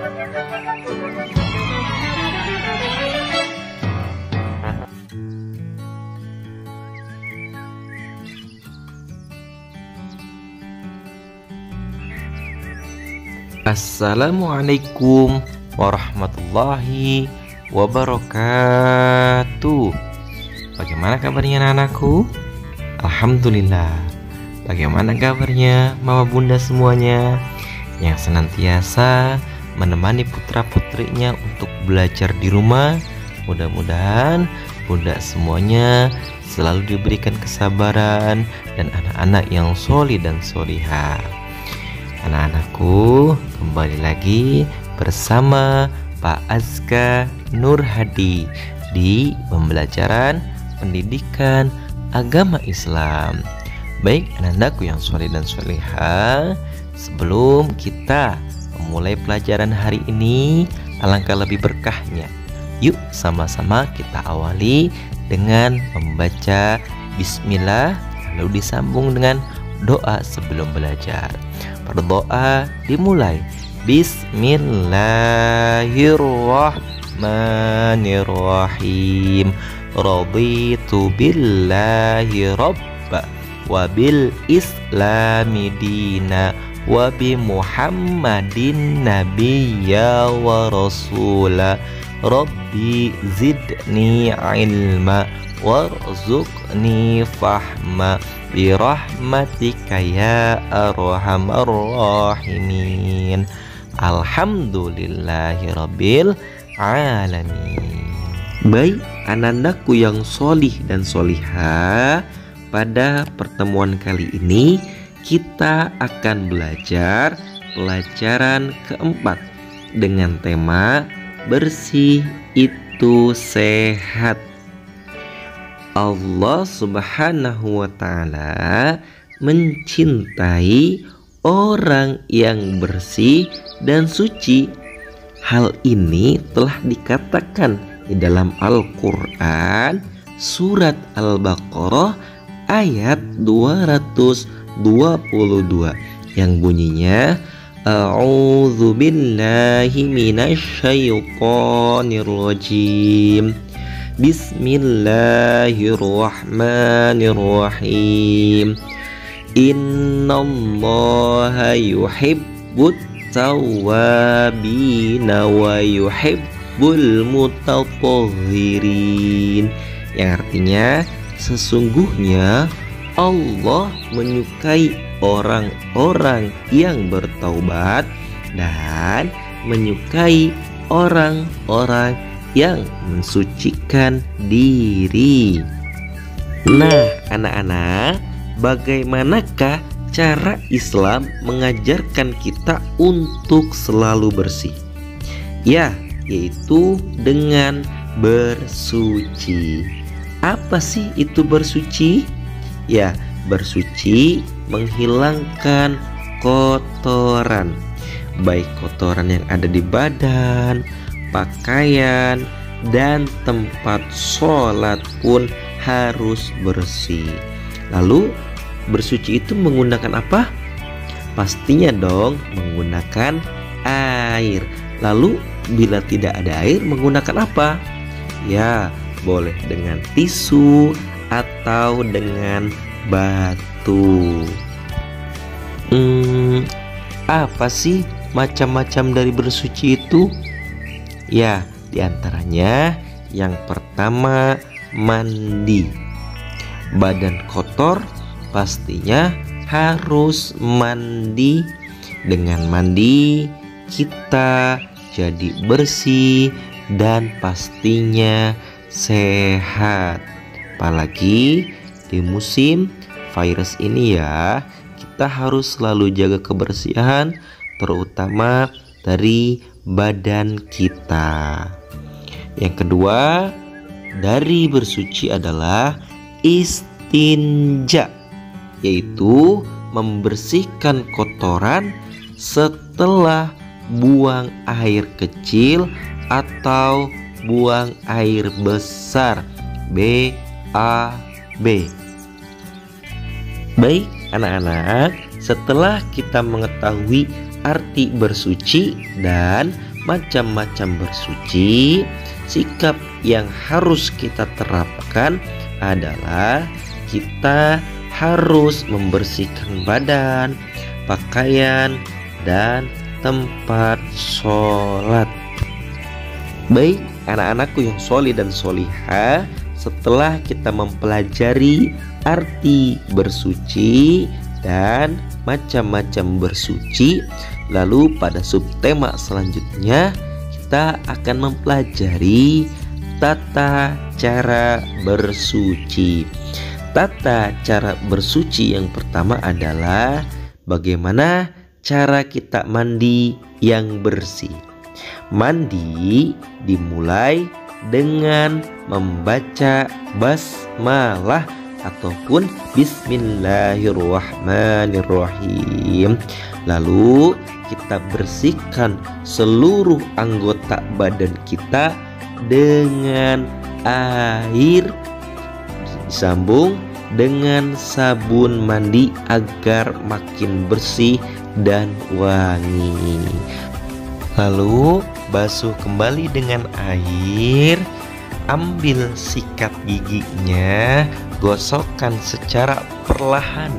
Assalamualaikum warahmatullahi wabarakatuh. Bagaimana kabarnya anak-anakku? Alhamdulillah. Bagaimana kabarnya mama bunda semuanya yang senantiasa menemani putra-putrinya untuk belajar di rumah? Mudah-mudahan bunda semuanya selalu diberikan kesabaran dan anak-anak yang solih dan solihah. Anak-anakku, kembali lagi bersama Pak Azka Nur Hadi di pembelajaran pendidikan agama Islam. Baik anak-anakku yang soleh dan solehah, sebelum kita memulai pelajaran hari ini, alangkah lebih berkahnya, yuk sama-sama kita awali dengan membaca Bismillah, lalu disambung dengan doa sebelum belajar. Berdoa dimulai. Bismillahirrahmanirrahim. Raditu billahi rabba wa bil islami dina wa bi muhammadin nabiyya wa rasula. Rabbi zidni ilma warzuqni fahma birahmatika ya arhamar rahimin. Alhamdulillahirabbil alamin. Baik anak-anakku yang solih dan solihah, pada pertemuan kali ini kita akan belajar pelajaran keempat dengan tema bersih itu sehat. Allah Subhanahu wa ta'ala mencintai orang yang bersih dan suci. Hal ini telah dikatakan di dalam Al-Quran surat Al-Baqarah ayat 222 yang bunyinya A'udzu billahi minasy syaithanir rajim. Bismillahirrahmanirrahim. Innallaha yuhibbut tawwabina wa yuhibbul mutatahhirin. Yang artinya sesungguhnya Allah menyukai orang-orang yang bertaubat dan menyukai orang-orang yang mensucikan diri. Nah, anak-anak, bagaimanakah cara Islam mengajarkan kita untuk selalu bersih? Ya, yaitu dengan bersuci. Apa sih itu bersuci? Ya, bersuci menghilangkan kotoran, baik kotoran yang ada di badan, pakaian, dan tempat sholat pun harus bersih. Lalu bersuci itu menggunakan apa? Pastinya dong menggunakan air. Lalu bila tidak ada air menggunakan apa? Ya, boleh dengan tisu atau dengan batu. Apa sih macam-macam dari bersuci itu? Ya, diantaranya yang pertama mandi. Badan kotor pastinya harus mandi. Dengan mandi kita jadi bersih dan pastinya sehat. Apalagi di musim virus ini ya, kita harus selalu jaga kebersihan, terutama dari badan kita. Yang kedua dari bersuci adalah istinja, yaitu membersihkan kotoran setelah buang air kecil atau buang air besar, BAB. Baik anak-anak, setelah kita mengetahui arti bersuci dan macam-macam bersuci, sikap yang harus kita terapkan adalah kita harus membersihkan badan, pakaian, dan tempat sholat. Baik anak-anakku yang solih dan solihah, setelah kita mempelajari arti bersuci dan macam-macam bersuci, lalu pada subtema selanjutnya kita akan mempelajari tata cara bersuci. Tata cara bersuci yang pertama adalah bagaimana cara kita mandi yang bersih. Mandi dimulai dengan membaca basmalah ataupun bismillahirrahmanirrahim. Lalu kita bersihkan seluruh anggota badan kita dengan air, disambung dengan sabun mandi agar makin bersih dan wangi. Lalu basuh kembali dengan air, ambil sikat giginya, gosokkan secara perlahan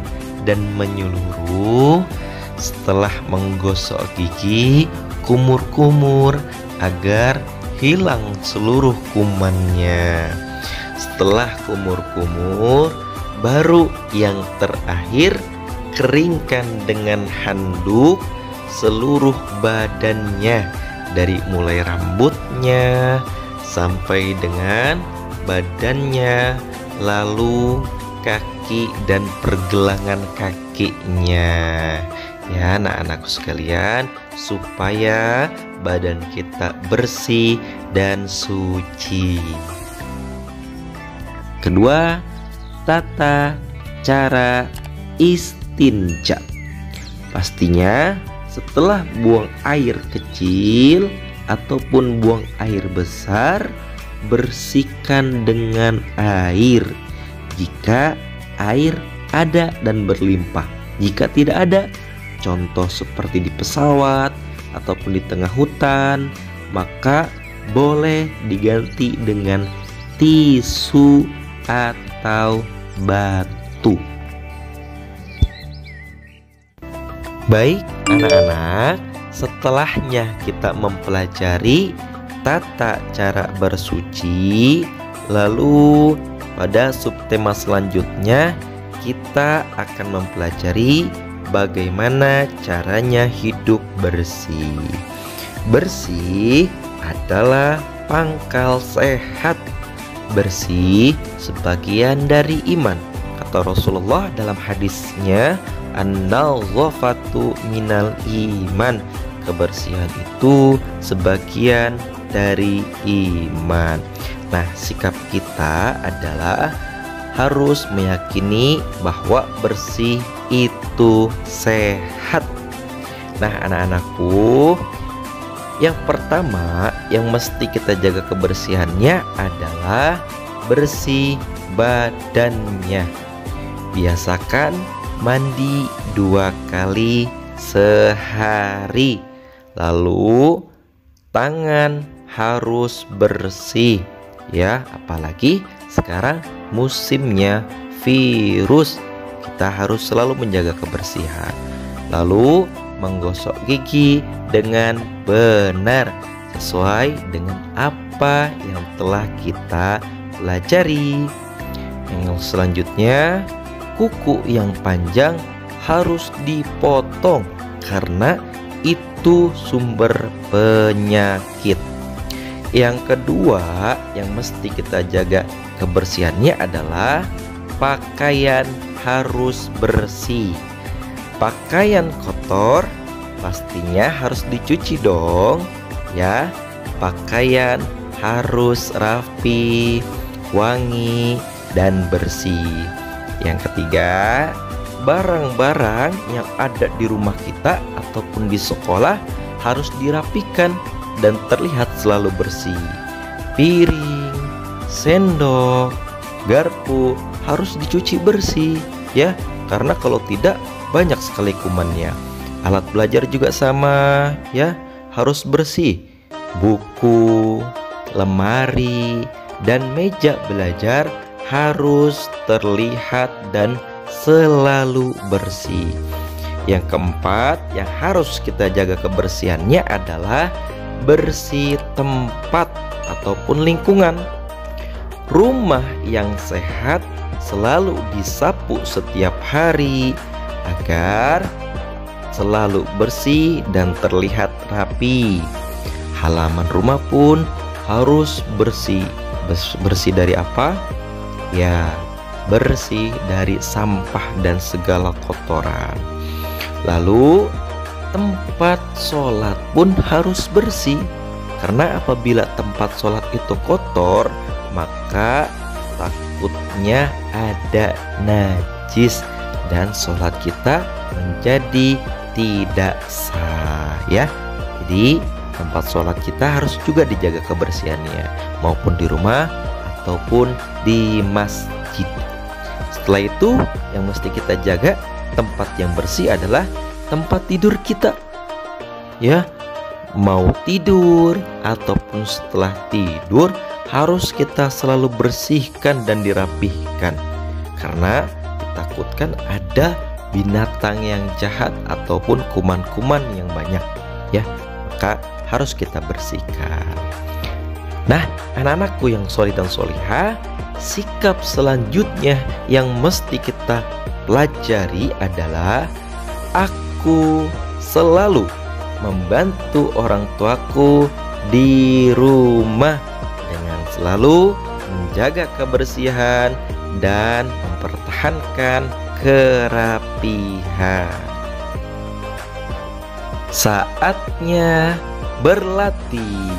dan menyeluruh. Setelah menggosok gigi, kumur-kumur agar hilang seluruh kumannya. Setelah kumur-kumur, baru yang terakhir keringkan dengan handuk seluruh badannya, dari mulai rambutnya sampai dengan badannya, lalu kaki dan pergelangan kakinya. Ya anak-anakku sekalian, supaya badan kita bersih dan suci. Kedua, tata cara istinja. Pastinya setelah buang air kecil ataupun buang air besar, bersihkan dengan air. Jika air ada dan berlimpah, jika tidak ada, contoh seperti di pesawat ataupun di tengah hutan, maka boleh diganti dengan tisu atau batu. Baik anak-anak, setelahnya kita mempelajari tata cara bersuci, lalu pada subtema selanjutnya kita akan mempelajari bagaimana caranya hidup bersih. Bersih adalah pangkal sehat. Bersih sebagian dari iman. Kata Rasulullah dalam hadisnya, an-nadhafatu minal iman. Kebersihan itu sebagian dari iman. Nah, sikap kita adalah harus meyakini bahwa bersih itu sehat. Nah anak-anakku, yang pertama yang mesti kita jaga kebersihannya adalah bersih badannya. Biasakan mandi 2 kali sehari. Lalu tangan harus bersih ya, apalagi sekarang musimnya virus. Kita harus selalu menjaga kebersihan. Lalu menggosok gigi dengan benar sesuai dengan apa yang telah kita pelajari. Yang selanjutnya, kuku yang panjang harus dipotong karena itu sumber penyakit. Yang kedua yang mesti kita jaga kebersihannya adalah pakaian harus bersih. Pakaian kotor pastinya harus dicuci dong ya. Pakaian harus rapi, wangi, dan bersih. Yang ketiga, barang-barang yang ada di rumah kita ataupun di sekolah harus dirapikan dan terlihat selalu bersih. Piring, sendok, garpu harus dicuci bersih ya, karena kalau tidak banyak sekali kumannya. Alat belajar juga sama ya, harus bersih. buku, lemari, dan meja belajar harus terlihat dan selalu bersih. Yang keempat yang harus kita jaga kebersihannya adalah bersih tempat ataupun lingkungan. Rumah yang sehat selalu disapu setiap hari agar selalu bersih dan terlihat rapi. Halaman rumah pun harus bersih. Bersih dari apa? Ya, bersih dari sampah dan segala kotoran. Lalu tempat sholat pun harus bersih, karena apabila tempat sholat itu kotor, maka takutnya ada najis dan sholat kita menjadi tidak sah ya. Jadi tempat sholat kita harus juga dijaga kebersihannya, maupun di rumah ataupun di masjid. Setelah itu yang mesti kita jaga tempat yang bersih adalah tempat tidur kita ya. Mau tidur ataupun setelah tidur harus kita selalu bersihkan dan dirapihkan, karena ditakutkan ada binatang yang jahat ataupun kuman-kuman yang banyak ya, maka harus kita bersihkan. Nah, anak-anakku yang sholih dan sholihah, sikap selanjutnya yang mesti kita pelajari adalah aku selalu membantu orang tuaku di rumah dengan selalu menjaga kebersihan dan mempertahankan kerapihan. Saatnya berlatih.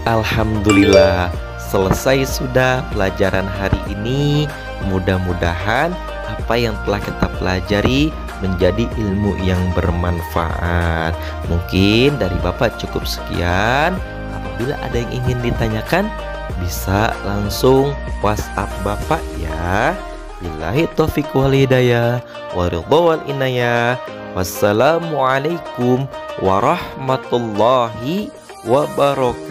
Alhamdulillah, selesai sudah pelajaran hari ini. Mudah-mudahan apa yang telah kita pelajari menjadi ilmu yang bermanfaat. Mungkin dari Bapak cukup sekian. Apabila ada yang ingin ditanyakan, bisa langsung WhatsApp Bapak ya. Billahi taufiq wal hidayah, wa ridha wal inayah. Wassalamualaikum warahmatullahi wabarakatuh.